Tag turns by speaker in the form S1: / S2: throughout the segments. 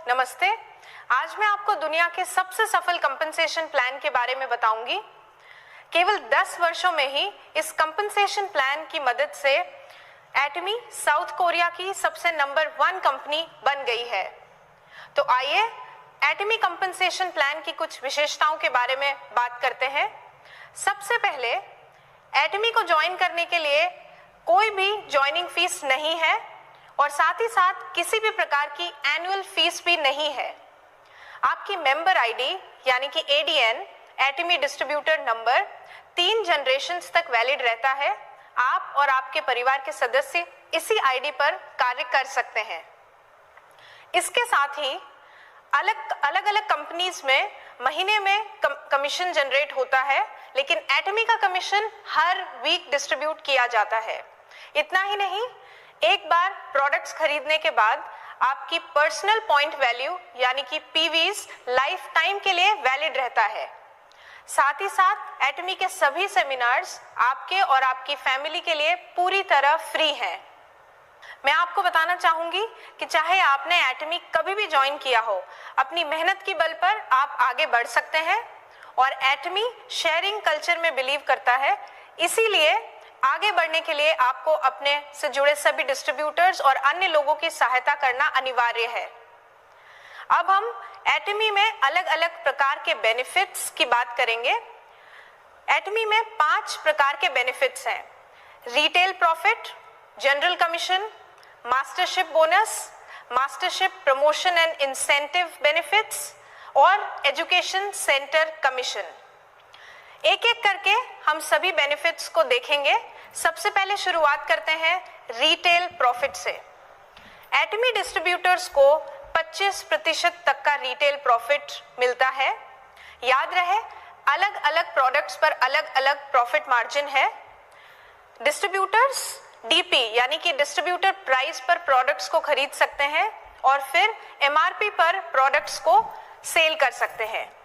S1: नमस्ते। आज मैं आपको दुनिया के सबसे सफल कंपनसेशन प्लान के बारे में बताऊंगी। केवल 10 वर्षों में ही इस कंपनसेशन प्लान की मदद से एटमी साउथ कोरिया की सबसे नंबर 1 कंपनी बन गई है। तो आइए एटमी कंपनसेशन प्लान की कुछ विशेषताओं के बारे में बात करते हैं। सबसे पहले एटमी को ज्वाइन करने के लिए कोई भी ज्वाइनिंग फीस नहीं है और साथ ही साथ किसी भी प्रकार की एनुअल फीस भी नहीं है। आपकी मेंबर आईडी यानी कि एडीएन एटमी डिस्ट्रीब्यूटर नंबर 3 जनरेशन्स तक वैलिड रहता है। आप और आपके परिवार के सदस्य इसी आईडी पर कार्य कर सकते हैं। इसके साथ ही अलग अलग कंपनीज में महीने में कमीशन जनरेट होता है, लेकिन एटमी का कमीशन हर वीक डिस्ट्रीब्यूट किया जाता है। इतना ही नहीं, एक बार प्रोडक्ट्स खरीदने के बाद आपकी पर्सनल पॉइंट वैल्यू यानी कि पीवीज लाइफ टाइम के लिए वैलिड रहता है। साथ ही साथ एटमी के सभी सेमिनार्स आपके और आपकी फैमिली के लिए पूरी तरह फ्री हैं। मैं आपको बताना चाहूंगी कि चाहे आपने एटमी कभी भी ज्वाइन किया हो, अपनी मेहनत की बल पर आप आगे बढ़ सकते हैं और एटमी शेयरिंग कल्चर में बिलीव करता है। इसीलिए आगे बढ़ने के लिए आपको अपने से जुड़े सभी डिस्ट्रीब्यूटर्स और अन्य लोगों की सहायता करना अनिवार्य है। अब हम एटमी में अलग अलग प्रकार के बेनिफिट्स की बात करेंगे। एटमी में 5 प्रकार के बेनिफिट्स हैं: retail profit, general commission, mastership bonus, mastership promotion and incentive benefits और एजुकेशन सेंटर कमीशन। एक एक करके हम सभी बेनिफिट्स को देखेंगे। सबसे पहले शुरुआत करते हैं रिटेल प्रॉफिट से। एटमी डिस्ट्रीब्यूटर्स को 25% तक का रिटेल प्रॉफिट मिलता है। याद रहे, अलग अलग प्रोडक्ट्स पर अलग अलग प्रॉफिट मार्जिन है। डिस्ट्रीब्यूटर्स डीपी यानी कि डिस्ट्रीब्यूटर प्राइस पर प्रोडक्ट्स को खरीद सकते हैं और फिर एमआरपी पर प्रोडक्ट्स को सेल कर सकते हैं।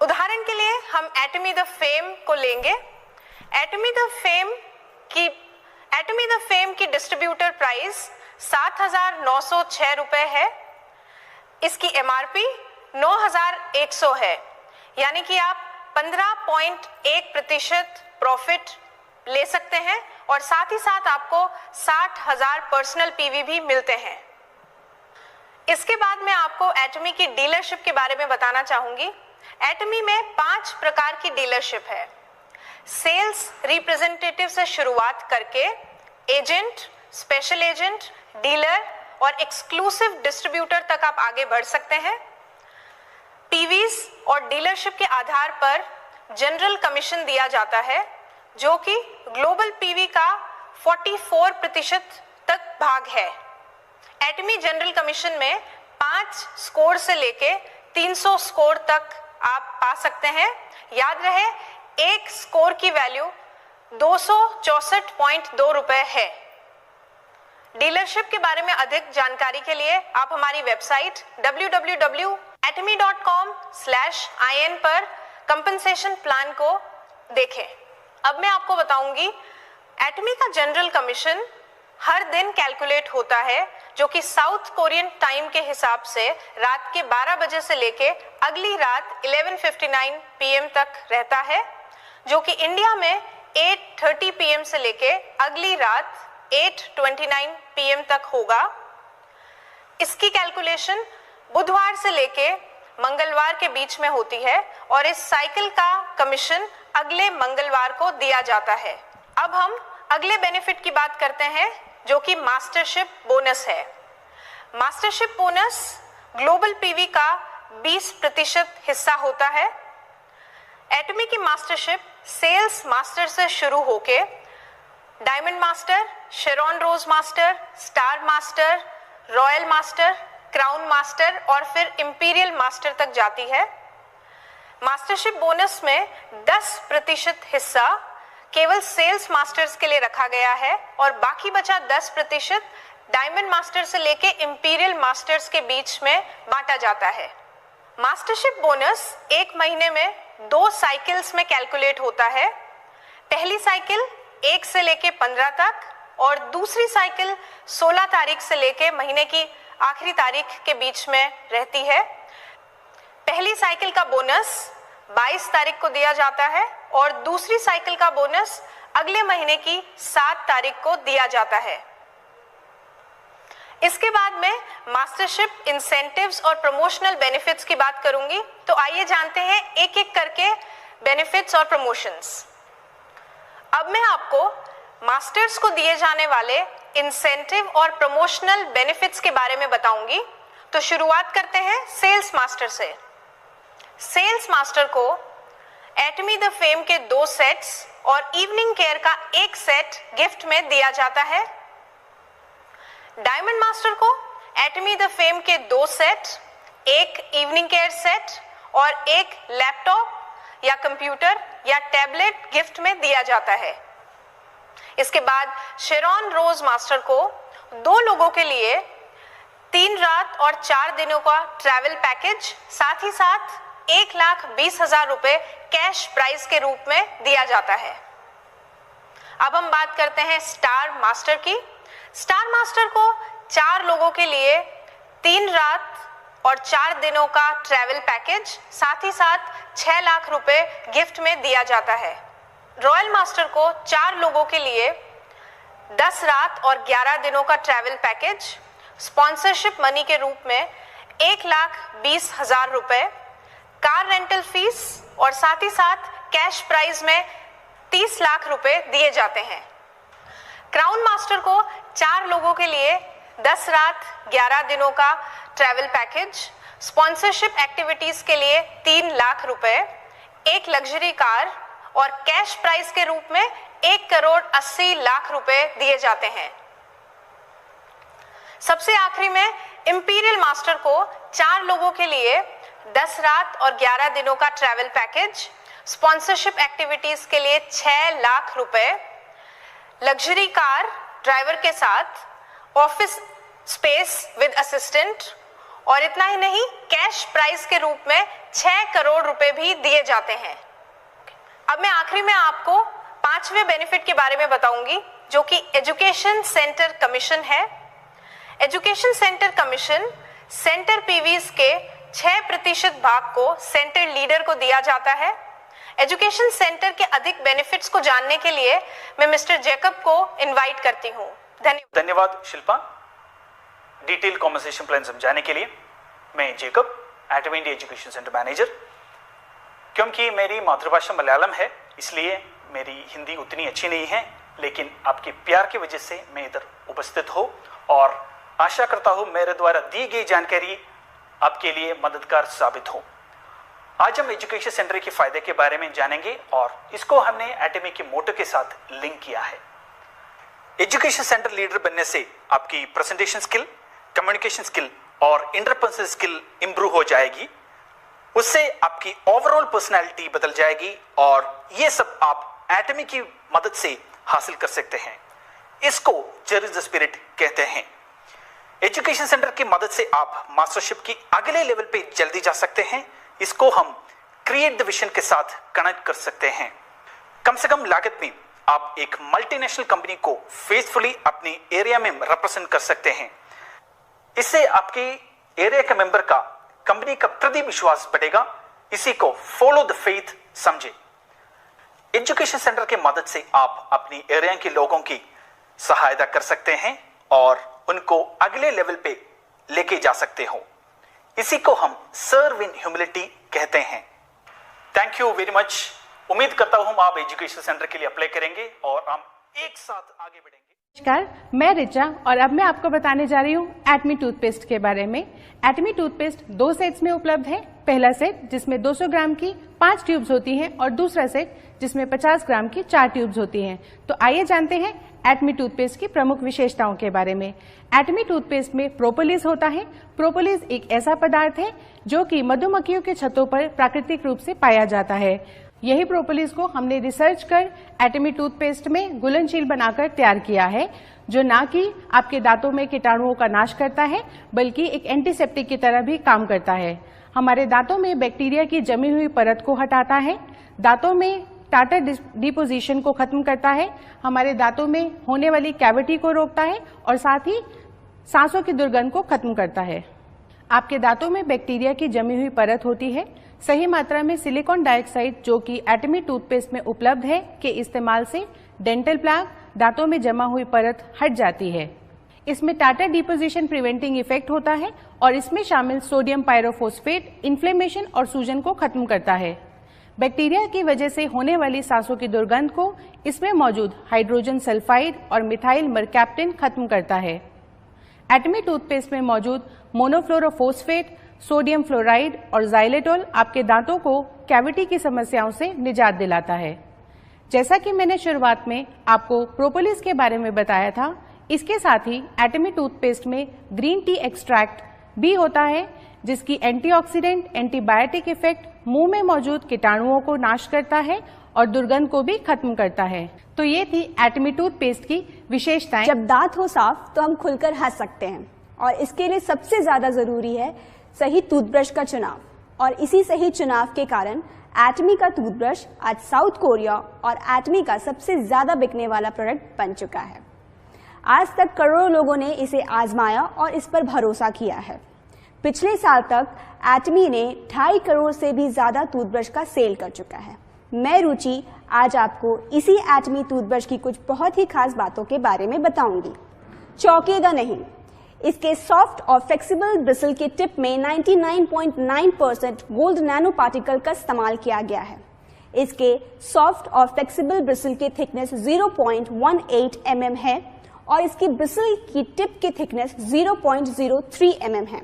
S1: उदाहरण के लिए हम एटमी द फेम को लेंगे। एटमी द फेम की डिस्ट्रीब्यूटर प्राइस 7,906 रुपए है। इसकी एमआरपी 9,100 है, यानी कि आप 15.1% प्रॉफिट ले सकते हैं और साथ ही साथ आपको 60,000 पर्सनल पीवी भी मिलते हैं। इसके बाद मैं आपको एटमी की डीलरशिप के बारे में बताना चाहूंगी। एटमी में 5 प्रकार की डीलरशिप है। सेल्स रिप्रेजेंटेटिव से शुरुआत करके एजेंट, स्पेशल एजेंट, डीलर और एक्सक्लूसिव डिस्ट्रीब्यूटर तक आप आगे बढ़ सकते हैं। पीवीज और डीलरशिप के आधार पर जनरल कमीशन दिया जाता है, जो कि ग्लोबल पीवी का 44% तक भाग है। एटमी जनरल कमीशन में 5 स्कोर से लेके 300 स्कोर तक आप पा सकते हैं। याद रहे, एक स्कोर की वैल्यू 264.2 रुपए है। डीलरशिप के बारे में अधिक जानकारी के लिए आप हमारी वेबसाइट www.atomy.com/in पर कंपनसेशन प्लान को देखें। अब मैं आपको बताऊंगी एटमी का जनरल कमीशन हर दिन कैलकुलेट होता है, जो कि साउथ कोरियन टाइम के हिसाब से रात के 12 बजे से लेके अगली रात 11:59 PM तक रहता है, जो कि इंडिया में 8:30 PM से लेके अगली रात 8:29 PM तक होगा। इसकी कैलकुलेशन बुधवार से लेके मंगलवार के बीच में होती है और इस साइकिल का कमीशन अगले मंगलवार को दिया जाता है। अब हम अगले बेनिफिट की बात करते हैं, जो कि मास्टरशिप बोनस है। मास्टरशिप बोनस ग्लोबल पीवी का 20% हिस्सा होता है। एटमी की मास्टरशिप सेल्स मास्टर से शुरू होके diamond master, Sharon rose master, star master, royal master, crown master और फिर इंपीरियल मास्टर तक जाती है। मास्टरशिप बोनस में 10% हिस्सा केवल सेल्स मास्टर्स के लिए रखा गया है और बाकी बचा 10% डायमंड मास्टर से लेके इंपीरियल मास्टर्स के बीच में बांटा जाता है। मास्टरशिप बोनस एक महीने में 2 साइकिल्स में कैलकुलेट होता है। पहली साइकिल 1 से लेके 15 तक और दूसरी साइकिल 16 तारीख से लेके महीने की आखिरी तारीख के बीच में रहती है। पहली साइकिल का बोनस 22 तारीख को दिया जाता है और दूसरी साइकिल का बोनस अगले महीने की 7 तारीख को दिया जाता है। इसके बाद मैं मास्टरशिप इंसेंटिव्स और प्रमोशनल बेनिफिट्स की बात करूंगी। तो आइए जानते हैं एक एक करके बेनिफिट्स और प्रमोशंस। अब मैं आपको मास्टर्स को दिए जाने वाले इंसेंटिव और प्रमोशनल बेनिफिट्स के बारे में बताऊंगी। तो शुरुआत करते हैं सेल्स मास्टर से। सेल्स मास्टर को एटमी द फेम के 2 सेट्स और इवनिंग केयर का 1 सेट गिफ्ट में दिया जाता है। डायमंड मास्टर को एटमी द फेम के 2 सेट, 1 इवनिंग केयर सेट और 1 लैपटॉप या कंप्यूटर या टैबलेट गिफ्ट में दिया जाता है। इसके बाद शेरॉन रोज मास्टर को 2 लोगों के लिए 3 रात और 4 दिनों का ट्रैवल पैकेज, साथ ही साथ 1,20,000 रुपए कैश प्राइज के रूप में दिया जाता है। अब हम बात करते हैं स्टार मास्टर की। स्टार मास्टर को 4 लोगों के लिए 3 रात और 4 दिनों का ट्रैवल पैकेज, साथ ही साथ 6 लाख रुपए गिफ्ट में दिया जाता है। रॉयल मास्टर को 4 लोगों के लिए 10 रात और 11 दिनों का ट्रैवल पैकेज, स्पॉन्सरशिप मनी के रूप में 1,20,000 रुपए, कार रेंटल फीस और साथ ही साथ कैश प्राइज में 30 लाख रुपए दिए जाते हैं। क्राउन मास्टर को 4 लोगों के लिए 10 रात 11 दिनों का ट्रैवल पैकेज, स्पॉन्सरशिप एक्टिविटीज के लिए 3 लाख रुपए, 1 लग्जरी कार और कैश प्राइज के रूप में 1,80,00,000 रुपए दिए जाते हैं। सबसे आखिरी में इंपीरियल मास्टर को 4 लोगों के लिए 10 रात और 11 दिनों का ट्रैवल पैकेज, स्पॉन्सरशिप एक्टिविटीज के लिए 6 लाख रुपए, लग्जरी कार ड्राइवर के साथ, ऑफिस स्पेस विद असिस्टेंट और इतना ही नहीं, कैश प्राइज के रूप में 6 करोड़ रुपए भी दिए जाते हैं। अब मैं आखिरी में आपको 5वें बेनिफिट के बारे में बताऊंगी, जो कि एजुकेशन सेंटर कमीशन है। एजुकेशन सेंटर कमीशन सेंटर पीवीज के 6% भाग को सेंटर लीडर को दिया जाता है। एजुकेशन सेंटर के अधिक बेनिफिट्स को जानने के लिए मैं मिस्टर जैकब को इनवाइट करती हूँ।
S2: धन्यवाद शिल्पा, डिटेल कॉम्पनसेशन प्लान समझाने के लिए। मैं Jacob, Atomy India education centre manager. क्योंकि मेरी मातृभाषा मलयालम है, इसलिए मेरी हिंदी उतनी अच्छी नहीं है, लेकिन आपके प्यार की वजह से मैं इधर उपस्थित हूँ और आशा करता हूँ मेरे द्वारा दी गई जानकारी आपके लिए मददगार साबित हो। आज हम एजुकेशन सेंटर के फायदे के बारे में जानेंगे और इसको हमने एटमी के मोटो के साथ लिंक किया है। एजुकेशन सेंटर लीडर बनने से आपकी प्रेजेंटेशन स्किल, कम्युनिकेशन स्किल और इंटरपर्सनल स्किल इंप्रूव हो जाएगी। उससे आपकी ओवरऑल पर्सनालिटी बदल जाएगी और ये सब आप एटमी की मदद से हासिल कर सकते हैं। इसको चेरिश द स्पिरिट कहते हैं। एजुकेशन सेंटर की मदद से आप मास्टरशिप की अगले लेवल पे जल्दी जा सकते हैं। इसको हम क्रिएट द विजन के साथ कनेक्ट कर सकते हैं। कम से कम लागत में आप एक मल्टीनेशनल कंपनी को फेसफुली अपने एरिया में रिप्रेजेंट कर सकते हैं। इससे आपके एरिया के मेंबर का कंपनी का प्रति विश्वास बढ़ेगा। इसी को फॉलो द फेथ समझे। एजुकेशन सेंटर की मदद से आप अपनी एरिया के लोगों की सहायता कर सकते हैं और उनको अगले लेवल पे लेके जा सकते हो। इसी को हम सर्व इन ह्यूमिलिटी कहते हैं। Thank you very much. उम्मीद करता हूं आप एजुकेशन सेंटर के लिए अप्लाई करेंगे और हम एक साथ आगे बढ़ेंगे।
S3: नमस्कार, मैं रिचा और अब मैं आपको बताने जा रही हूँ एटमी टूथपेस्ट के बारे में। एटमी टूथपेस्ट 2 सेट्स में उपलब्ध है। पहला सेट जिसमें 200 ग्राम की 5 ट्यूब्स होती हैं और दूसरा सेट जिसमें 50 ग्राम की 4 ट्यूब्स होती हैं। तो आइए जानते हैं एटमी टूथपेस्ट की प्रमुख विशेषताओं के बारे में। एटमी टूथपेस्ट में प्रोपोलिस होता है। प्रोपोलिस एक ऐसा पदार्थ है जो कि मधुमक्खियों के छत्तों पर प्राकृतिक रूप से पाया जाता है। यही प्रोपोलिस को हमने रिसर्च कर एटमी टूथपेस्ट में घुलनशील बनाकर तैयार किया है, जो ना कि आपके दांतों में कीटाणुओं का नाश करता है बल्कि एक एंटीसेप्टिक की तरह भी काम करता है। हमारे दांतों में बैक्टीरिया की जमी हुई परत को हटाता है, दांतों में टार्टर डिपोजिशन को खत्म करता है, हमारे दांतों में होने वाली कैविटी को रोकता है और साथ ही सांसों की दुर्गंध को खत्म करता है। आपके दांतों में बैक्टीरिया की जमी हुई परत होती है। सही मात्रा में सिलिकॉन डाइऑक्साइड जो कि एटमी टूथपेस्ट में उपलब्ध है के इस्तेमाल से डेंटल प्लाक, दांतों में जमा हुई परत हट जाती है। इसमें टार्टर डिपोजिशन प्रिवेंटिंग इफेक्ट होता है और इसमें शामिल सोडियम पायरोफॉस्फेट इन्फ्लेमेशन और सूजन को खत्म करता है। बैक्टीरिया की वजह से होने वाली सांसों की दुर्गंध को इसमें मौजूद हाइड्रोजन सल्फाइड और मिथाइल मरकैप्टेन खत्म करता है। एटमी टूथपेस्ट में मौजूद मोनोफ्लोरोफॉस्फेट, सोडियम फ्लोराइड और जाइलेटोल आपके दांतों को कैविटी की समस्याओं से निजात दिलाता है। जैसा कि मैंने शुरुआत में आपको प्रोपोलिस के बारे में बताया था, इसके साथ ही एटमी टूथपेस्ट में ग्रीन टी एक्सट्रैक्ट भी होता है जिसकी एंटीऑक्सीडेंट, एंटीबायोटिक इफेक्ट मुंह में मौजूद कीटाणुओं को नाश करता है और दुर्गंध को भी खत्म करता है। तो ये थी एटमी टूथपेस्ट की विशेषताएं।
S4: जब दांत हो साफ तो हम खुलकर हंस सकते हैं और इसके लिए सबसे ज्यादा जरूरी है सही टूथब्रश का चुनाव। और इसी सही चुनाव के कारण एटमी का टूथब्रश आज साउथ कोरिया और एटमी का सबसे ज्यादा बिकने वाला प्रोडक्ट बन चुका है। आज तक करोड़ों लोगों ने इसे आजमाया और इस पर भरोसा किया है। पिछले साल तक एटमी ने 2.5 करोड़ से भी ज्यादा टूथब्रश का सेल कर चुका है। मैं रुचि आज आपको इसी एटमी टूथब्रश की कुछ बहुत ही खास बातों के बारे में बताऊंगी। चौंकेगा नहीं, इसके सॉफ्ट और फ्लेक्सिबल ब्रिसल के टिप में 99.9% गोल्ड नैनो पार्टिकल का इस्तेमाल किया गया है। इसके सॉफ्ट और फ्लेक्सिबल ब्रिसल की थिकनेस 0.18 mm है और इसकी ब्रिसल की टिप की थिकनेस 0.03 mm है,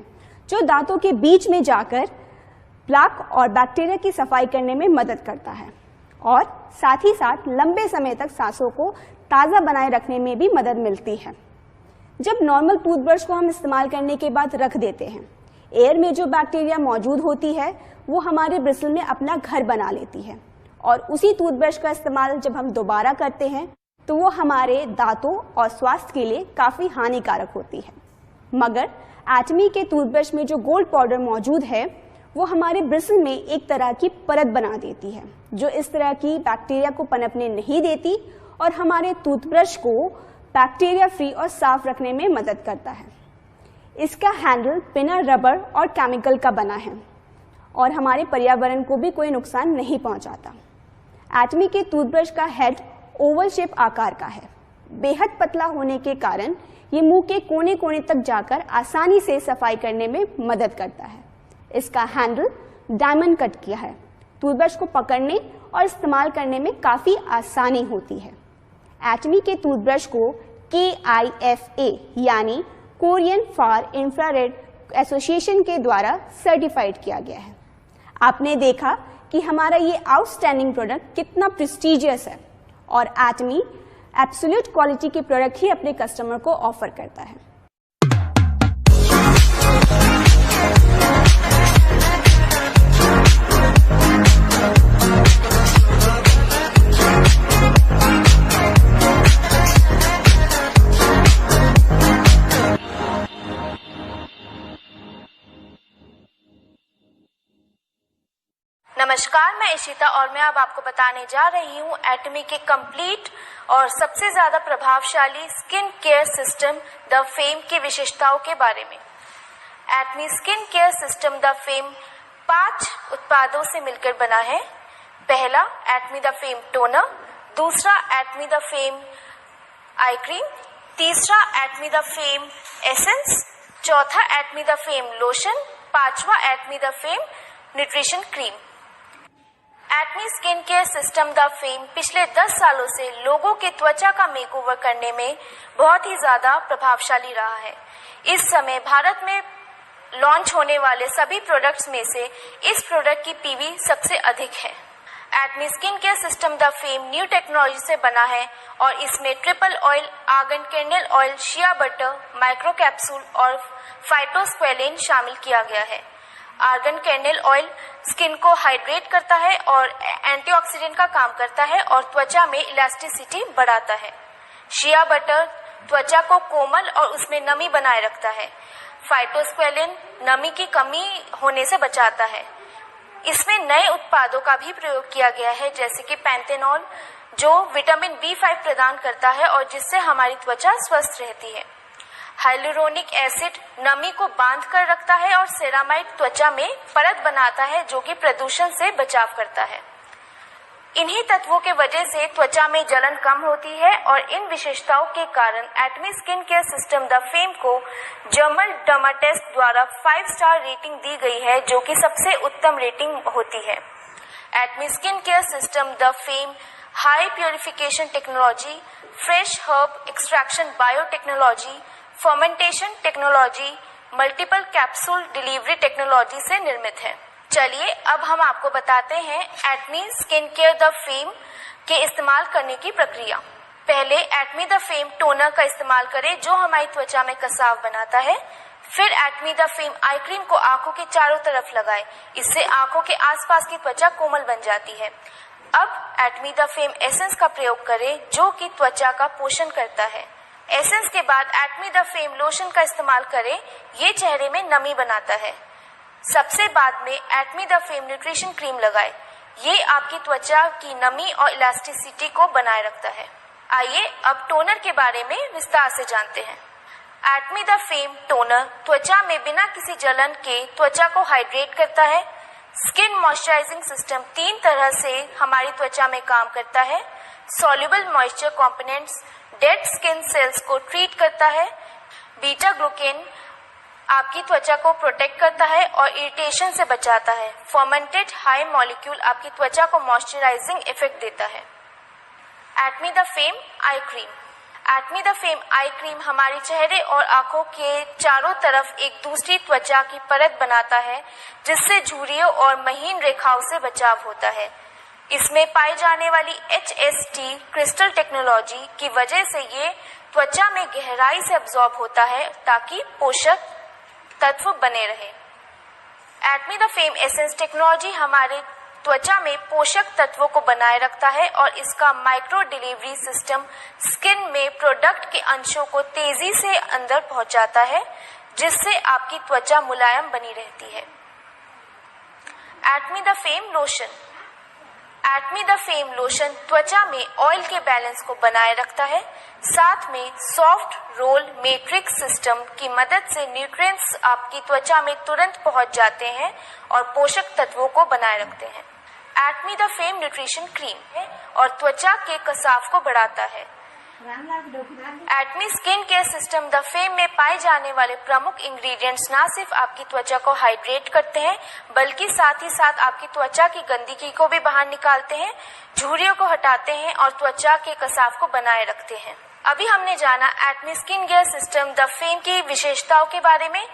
S4: जो दांतों के बीच में जाकर प्लाक और बैक्टीरिया की सफाई करने में मदद करता है और साथ ही साथ लंबे समय तक सांसों को ताज़ा बनाए रखने में भी मदद मिलती है। जब नॉर्मल टूथब्रश को हम इस्तेमाल करने के बाद रख देते हैं, एयर में जो बैक्टीरिया मौजूद होती है वो हमारे ब्रिसल में अपना घर बना लेती है और उसी टूथब्रश का इस्तेमाल जब हम दोबारा करते हैं तो वो हमारे दांतों और स्वास्थ्य के लिए काफ़ी हानिकारक होती है। मगर एटमी के टूथब्रश में जो गोल्ड पाउडर मौजूद है वो हमारे ब्रिसल में एक तरह की परत बना देती है जो इस तरह की बैक्टीरिया को पनपने नहीं देती और हमारे टूथब्रश को बैक्टीरिया फ्री और साफ रखने में मदद करता है। इसका हैंडल बिना रबर और केमिकल का बना है और हमारे पर्यावरण को भी कोई नुकसान नहीं पहुंचाता। एटमी के टूथब्रश का हेड ओवल शेप आकार का है। बेहद पतला होने के कारण ये मुंह के कोने कोने तक जाकर आसानी से सफाई करने में मदद करता है। इसका हैंडल डायमंड कट किया है। टूथब्रश को पकड़ने और इस्तेमाल करने में काफ़ी आसानी होती है। एटमी के टूथब्रश को KIFA यानी कोरियन फार इंफ्रारेड एसोसिएशन के द्वारा सर्टिफाइड किया गया है। आपने देखा कि हमारा ये आउटस्टैंडिंग प्रोडक्ट कितना प्रेस्टीजियस है और एटमी एब्सोल्यूट क्वालिटी के प्रोडक्ट ही अपने कस्टमर को ऑफर करता है।
S5: नमस्कार, मैं इशिता और मैं अब आपको बताने जा रही हूँ एटमी के कंप्लीट और सबसे ज्यादा प्रभावशाली skin care system the fame की विशेषताओं के बारे में। Atomy skin care system the fame 5 उत्पादों से मिलकर बना है। पहला एटमी द फेम टोनर, दूसरा एटमी द फेम आई क्रीम, तीसरा एटमी द फेम एसेंस, चौथा एटमी द फेम लोशन, पांचवा Atomy the fame nutrition cream. Atomy skin care system the fame पिछले 10 सालों से लोगों के त्वचा का मेकओवर करने में बहुत ही ज्यादा प्रभावशाली रहा है। इस समय भारत में लॉन्च होने वाले सभी प्रोडक्ट्स में से इस प्रोडक्ट की पीवी सबसे अधिक है। Atomy skin care system the fame new technology से बना है और इसमें triple oil, argan kernel oil, shea butter, micro capsule और फाइटोस्क्वेलेन शामिल किया गया है। आर्गन कर्नेल ऑयल स्किन को हाइड्रेट करता है और एंटीऑक्सीडेंट का काम करता है और त्वचा में इलास्टिसिटी बढ़ाता है। शिया बटर त्वचा को कोमल और उसमें नमी बनाए रखता है। फाइटोस्क्वेलेन नमी की कमी होने से बचाता है। इसमें नए उत्पादों का भी प्रयोग किया गया है जैसे कि पैंथेनॉल जो विटामिन B5 प्रदान करता है और जिससे हमारी त्वचा स्वस्थ रहती है। हाइलुरोनिक एसिड नमी को बांध कर रखता है और सेरामाइड त्वचा में परत बनाता है जो कि प्रदूषण से बचाव करता है। इन्हीं तत्वों के वजह से त्वचा में जलन कम होती है और इन विशेषताओं के कारण Atomy skin care system the fame को जर्मन डर्माटेस्ट द्वारा 5 स्टार रेटिंग दी गई है, जो कि सबसे उत्तम रेटिंग होती है। Atomy skin care system the fame high purification technology, fresh herb extraction biotechnology, fermentation technology, multiple capsule delivery technology से निर्मित है। चलिए अब हम आपको बताते हैं Atomy skin care the fame के इस्तेमाल करने की प्रक्रिया। पहले एटमी द फेम टोनर का इस्तेमाल करें जो हमारी त्वचा में कसाव बनाता है। फिर एटमी द फेम आई क्रीम को आंखों के चारों तरफ लगाएं, इससे आंखों के आसपास की त्वचा कोमल बन जाती है। अब एटमी द फेम एसेंस का प्रयोग करें जो कि त्वचा का पोषण करता है। एसेंस के बाद एटमी द फेम लोशन का इस्तेमाल करें, ये चेहरे में नमी बनाता है। सबसे बाद में एटमी द फेम न्यूट्रिशन क्रीम लगाएं, ये आपकी त्वचा की नमी और इलास्टिसिटी को बनाए रखता है। आइए अब टोनर के बारे में विस्तार से जानते हैं। एटमी द फेम टोनर त्वचा में बिना किसी जलन के त्वचा को हाइड्रेट करता है। स्किन मॉइस्चराइजिंग सिस्टम 3 तरह से हमारी त्वचा में काम करता है। Soluble moisture components dead skin cells को ट्रीट करता है। बीटा ग्लूकेन आपकी त्वचा को प्रोटेक्ट करता है और इरिटेशन से बचाता है। फर्मेंटेड हाई मॉलिक्यूल आपकी त्वचा को मॉइस्चराइजिंग इफेक्ट देता है। Atomy the fame eye cream. Atomy the fame eye cream हमारे चेहरे और आंखों के चारों तरफ एक दूसरी त्वचा की परत बनाता है, जिससे झुर्रियों और महीन रेखाओं से बचाव होता है। इसमें पाई जाने वाली HST क्रिस्टल टेक्नोलॉजी की वजह से ये त्वचा में गहराई से अब्सॉर्ब होता है ताकि पोषक तत्व बने रहे। एटमी द फेम एसेंस टेक्नोलॉजी हमारे त्वचा में पोषक तत्वों को बनाए रखता है और इसका माइक्रो डिलीवरी सिस्टम स्किन में प्रोडक्ट के अंशों को तेजी से अंदर पहुंचाता है, जिससे आपकी त्वचा मुलायम बनी रहती है। Atomy the fame lotion. Atomy the fame lotion त्वचा में ऑयल के बैलेंस को बनाए रखता है। साथ में सॉफ्ट रोल मैट्रिक्स सिस्टम की मदद से न्यूट्रिएंट्स आपकी त्वचा में तुरंत पहुंच जाते हैं और पोषक तत्वों को बनाए रखते हैं। Atomy the fame nutrition cream है और त्वचा के कसाव को बढ़ाता है। Atomy skin care system the fame में पाए जाने वाले प्रमुख इंग्रेडिएंट्स न सिर्फ आपकी त्वचा को हाइड्रेट करते हैं, बल्कि साथ ही साथ आपकी त्वचा की गंदगी को भी बाहर निकालते हैं, झुर्रियों को हटाते हैं और त्वचा के कसाव को बनाए रखते हैं। अभी हमने जाना Atomy skin care system the fame की विशेषताओं के बारे में।